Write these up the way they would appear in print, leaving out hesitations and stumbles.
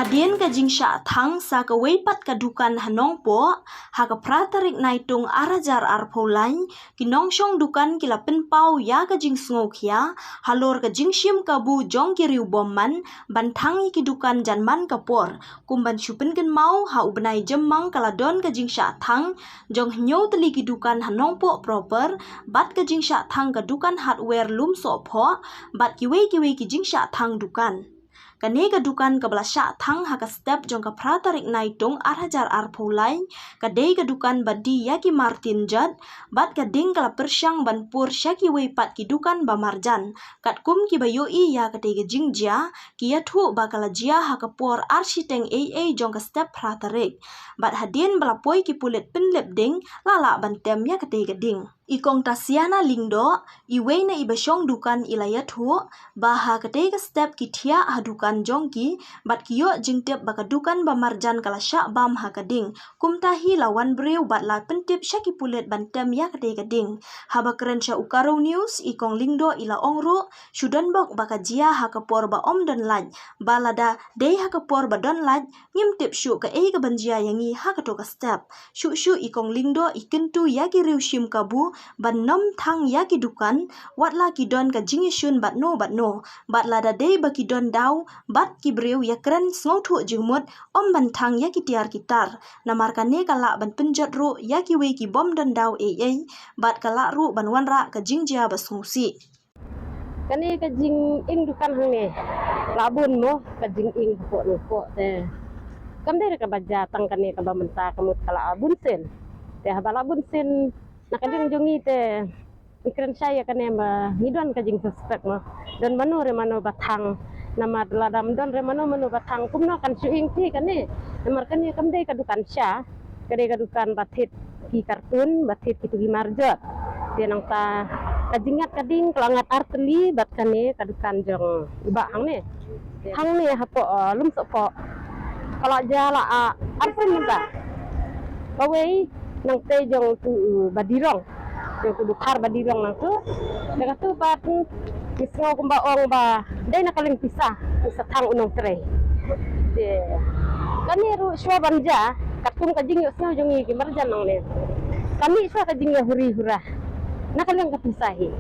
Hadien ka jing sya thang sa ka weipat ka dukan hanong po ha ka pratarik naitung arajar arpolai kinong syong dukan kila penpau ya ka jing sngokia halor ka jing syim ka bu jong kiriu bomman bantang ki dukan janman kapor kumban syupen gen mau ha ubnai jemmang kala don ka jing sya thang jong hnyo teli ki dukan hanong po proper bat ka jing sya thang ka dukan hardware lum so pho bat kiwe ki jing sya thang dukan kane ka dukan ka bala sya thang ha ka step jong ka pratarik naitung arajar arpolai ka dei ka dukan badi ya ki Martin Jad bat ka ding kala persyang ban pur sya ki wei pat ki dukan ba marjan kat kum ki bayo i ya ka dei ka jing jia ki ya thu ba kala jia ha ka por architeng aa jong ka step pratarik bat hadien bala poi ki pulet penlep ding lala ban tem ya ka dei ka ding ikong tasiana lingdo iwei na ibasyong dukan ilaya thu baha kadai ka step ki thia ha dukan jongki bat kiyo jingtip baka dukan ba marjan kala sya bam ha kading kumta hi lawan breu bat la pentip sya ki pulet bantem ya kadai kading haba keren sya ukaro news ikong lingdo ila ongro sudan bok baka jia ha kapor ba om dan laj balada dei ha kapor ba don laj ngimtip syu ka ka banjia yangi ha ka to ka step syu ikong lingdo ikentu ya ki riu shim kabu ban nom thang ya ki dukan wat la ki don ka jingisyun bat no bat la da dei ba ki don daw bat ki breu ya keren sngo thu jingmut om ban thang ya ki tiar kitar namar ka ne kala ban penjat ru ya ki we ki bom don daw bat kala ru ban wanra ka jingjia ba sungsi kani ka jing ing dukan hang ne labun mo ka jing ing po te kam dere ka baja tang kani ka ba menta kamut kala abun sen te habala bun sen nakading jongi te ikren saya kane ba hidon ka jing suspek mo don manu re manu batang nama ladam don re manu batang kumno kan suing ti kane namar kane kam dei ka dukan sya kade ka dukan batit ki kartun batit ki tugi marjot te nang ta kajingat kading kelangat arteli bat kane ka dukan jong iba hang ne hapo lum so po kala jala arsen ba kawei nang te jong tu badirong jong tu dukhar badirong nang tu daga tu pat misngo kumba ong ba dai nakaling pisah sa thang unong tre de kani ru shwa banja katum kajing yo sno jong ki marjan nang le kami shwa kajing yo huri hura nakaling kapisahi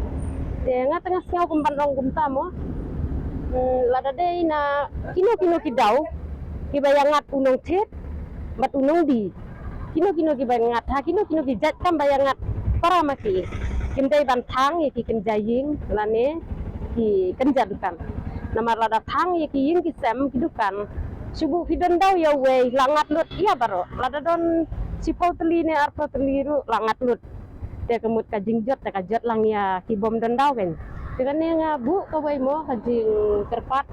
de ngatanga sno kumban ong kumta mo lada dei na kino kidaw kibayangat unong thet bat unong di kino ki bayangat ha kino ki jat kam bayangat para maki kimdai ban thang ki kenjaying lane ki kenjadukan namar lada thang ki yin ki sem ki dukan subu hidon daw ya we langat lut iya baro lada don sipau teli ne arpo teliru langat lut te kemut ka jingjot te ka jot lang ya ki bom don daw ken tekane nga bu ka we mo ka jing terpat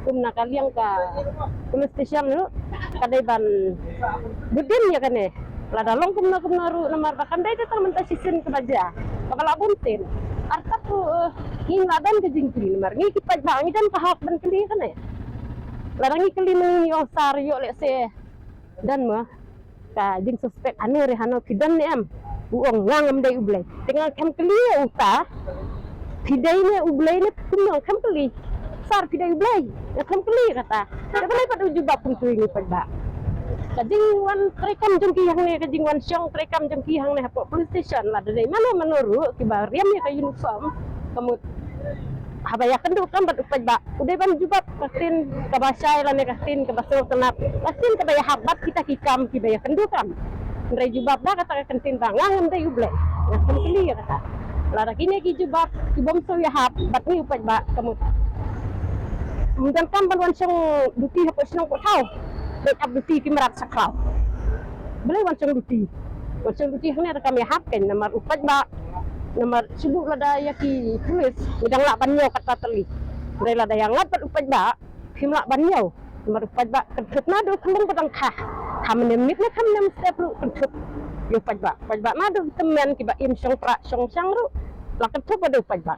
kumna kaliang ka police station lu kadai ban budin ya kane lada long kumna ru namar bakan dai tetang menta sisin ke baja bakal buntin arta tu ing ladan ke jingkri namar ngi kipat bang dan pahak ban keli kane lada ngi keli ni osar yo le se dan mah ka jing suspek anu re hano kidan ne am uong ngam dai ublai tinggal kam keli uta pidai ne ublai ne kumno kam keli sar pidai ublai kam keli kata boleh pada ujubak pun tu ini pada kajing wan trekam jengki hang ne kajing wan syong trekam jengki hang ne hapo police station lah dari mana menuru ki bariam ya ka uniform kamut habaya kendu kan bat upaj ba udah ban jubab kasin ka basai la ne kasin ka baso kenap kasin ka baya habat kita kikam ki baya kendu kam ndai jubab da kata kentin bangang ndai uble ngasen kili ya kata lara kini ki jubab ki bom so ya hab bat ni upaj ba kamut mungkin kan ban wan syong duti hapo syong ko tau dek abduti ki merat saklau boleh wancang duti hang ne rekam ya hapken namar upaj ba namar subuh lada ya ki tulis udang lak banyo kata teli dari lada yang ngapat upaj ba kim lak banyo namar upaj ba kentut nadu kembang pedang kah menemit ne nem step lu kentut yo upaj ba nadu temen ki ba im syong pra syong sang ru lak kentut pada upaj ba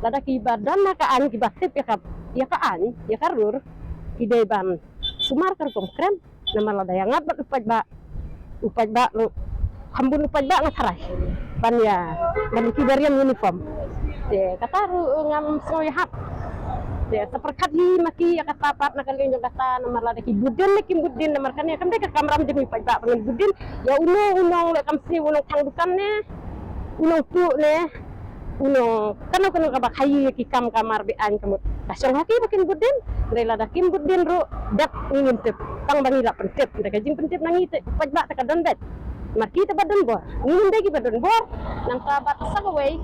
lada ki badan ka an ki batip ya ka an ya karur ki deban sumar karkom krem nama lada yang ngapat upaj ba lu hambun upaj ba ngatarai ban ya ban kibariam uniform de kata ru ngam soy hap Ya seperkat hi maki ya kata pat nak kalian yang kata nomor lada ki budin nomor kan ya kan mereka kamram demi pajak dengan budin ya unong lek kamsi unong tang dukan ne unong tu ne unong kan kabak hayu ki kamar bi an kamut kasong haki makin budin dari lada kim budin ru dak ingin tep tang bangi la pentep mereka jing pentep nangi pajak tak dondet maki te badan bor ngin degi badan bor nang kabat sagaway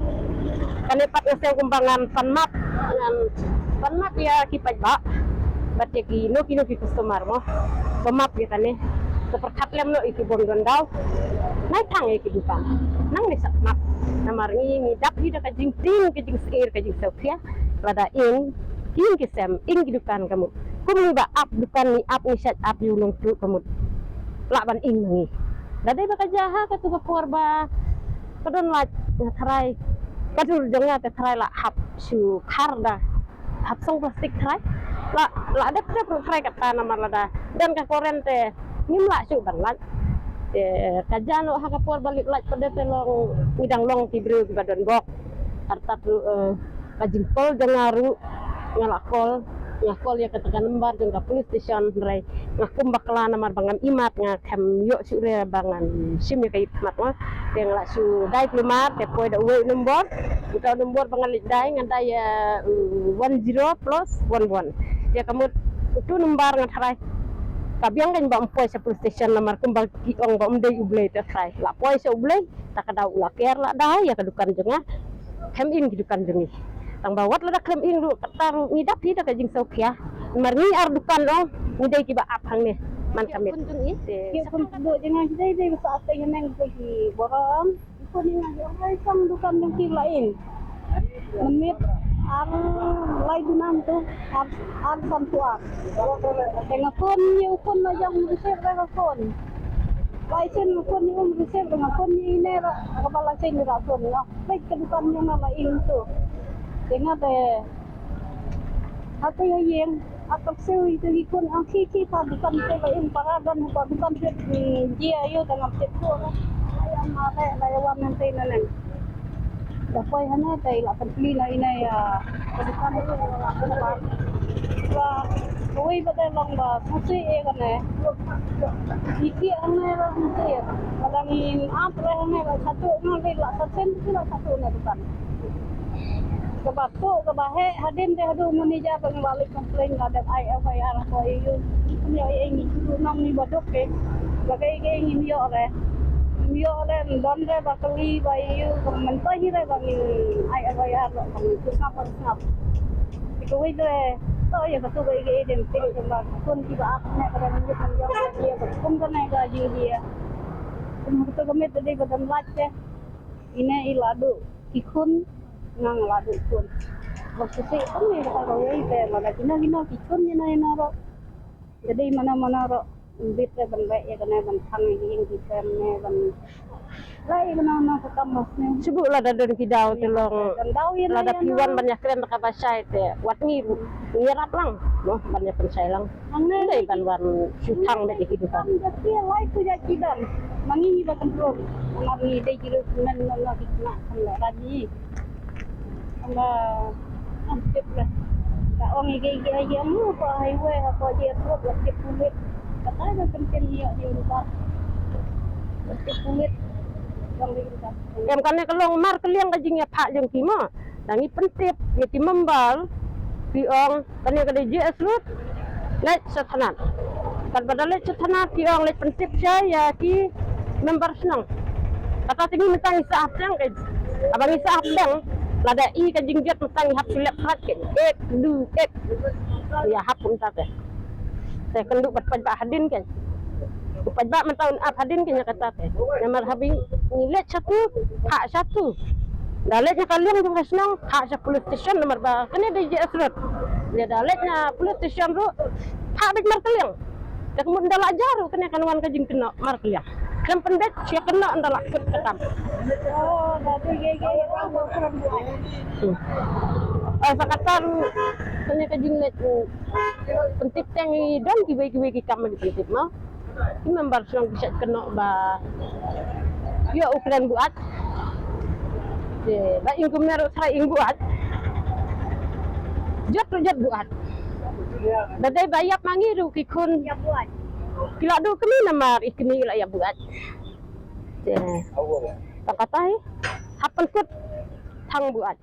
kanepat ngasel kumbangan panmap dengan panmap ya kipaj ba batte ki no ki customer mo pemap ya kane seperkat lem no iki bom daw naik tang iki dukan nang disak map namar ngi dap hi da ka jing ting ki jing sir ka jing sofia lada ing kisem ing ki dukan kamu kum ba ap dukan ni ap ni set ap yulung tu kamu laban ing ngi dade ba ka jaha ka tu korba kadon la tharai kadur jonga te tharai la hap su karda hap song plastik tharai la ada pre tharai kata namar lada dan ka korente ngimla su banlat kajano ha ka por balik laj pada telong ngidang long tibru ki badon bok arta kajing pol jangaru ngalakol ngakol ya katakan lembar jeung ka police station rai ngakum bakla namar bangan imat ngakam yo sure bangan sim ya kai mat mah teng la su dai plumat te poi da we nombor uta nombor bangan lik dai ngandai 10 plus 11 ya kamu tu nombor ngatrai kabiang kan ba poi sa police station namar kumbal ki ong ba umdei ublei te trai la poi sa ublei tak ada ula ker la dai ya kadukan jenga kem in kidukan jengi tang bawat la klem ing ru taru ngidap hi da ka jing sokia mar ni ar dukan ong ngidai ki ba ap hang ne man kamit ki pun do jangan dai dai sa ate neng pergi borom ko ni ngai sang dukan yang ki lain menit ar lai dunam tu ar santuar dengan kon ni kon na yang resep ra kon Laisen kon ni resep dengan kon ni ne ra kepala sen ra kon no baik ke dukan yang lain tu dengan apa yang atau sewi itu ikut angki kita bukan lain paradan bukan dia ayo dengan teko yang mare lawan nanti nanti dapat hanya tay la pantli na ina ya bukan itu wah koi badai long ba susi e kane iki ane la susi kadangin apre ane la satu ngai la satu na bukan kebatuk kebahe hadin teh adu menija pengembali komplain ada IFIR ko iyo ni ini nom ni bodok ke bagai ke ingin yo re don re bakali ba iyo mentai re bang IFIR lo kami snap itu wede to ya betul bagai den pilih sembah kun tiba apne kada menjut menjawab dia kum kana gaji dia betul kami tadi badan lacce ini iladu ikun ngang ladu kun waktu sih kan ni kalau itu lada kina kikun ni na ro jadi mana ro bit ban baik ya kena ban thang yang kita ne ban lai na kamus ne subuh lada don kidau telong lada piwan banyak keren ka basai te wat ni ngirat lang no banyak pensai lang dai ban wan sutang de kehidupan tapi lai tu ya kidan mangi ba kontrol ngari dai jiru nan dikna kan lagi antip lah tak orang gigi aja mu apa highway apa dia terus lakit kulit kata ada penting dia lupa lakit kulit yang kita yang kan kelong mar keliang kajingnya pak jeung kimo dangi pentip ngiti membal piong kane kada JS lut lek satanan kan badale satanan piong lek pentip saya ki member senang kata tinggi mentang isaap yang ke abang isaap dang lada i ka jingget mentang hap silap khat ke ya hap unta ke saya kenduk berpajak hadin kan pajak mentahun ap hadin ke kata ke nomor habing nilet satu daletnya kalian juga senang hak 10 station nomor ba kene DJS road dia daletnya police station ru hak big mar kalian dak mun dalak jaru kene kanuan ka jing kena mar kalian kan pendet sia kena ndalak kut ketam oh dadi gege sakatan kene ka jing net pentip tangi dan kiwe-kiwe kam di pentip mau ini member song bisa kena ba ya ukuran buat ba ingkum nero sai ing buat jut buat. Dadai bayap mangiru kikun. Ya buat. Kila do kami namar ikni la ya buat. Takatai. Hapan kut thang buat.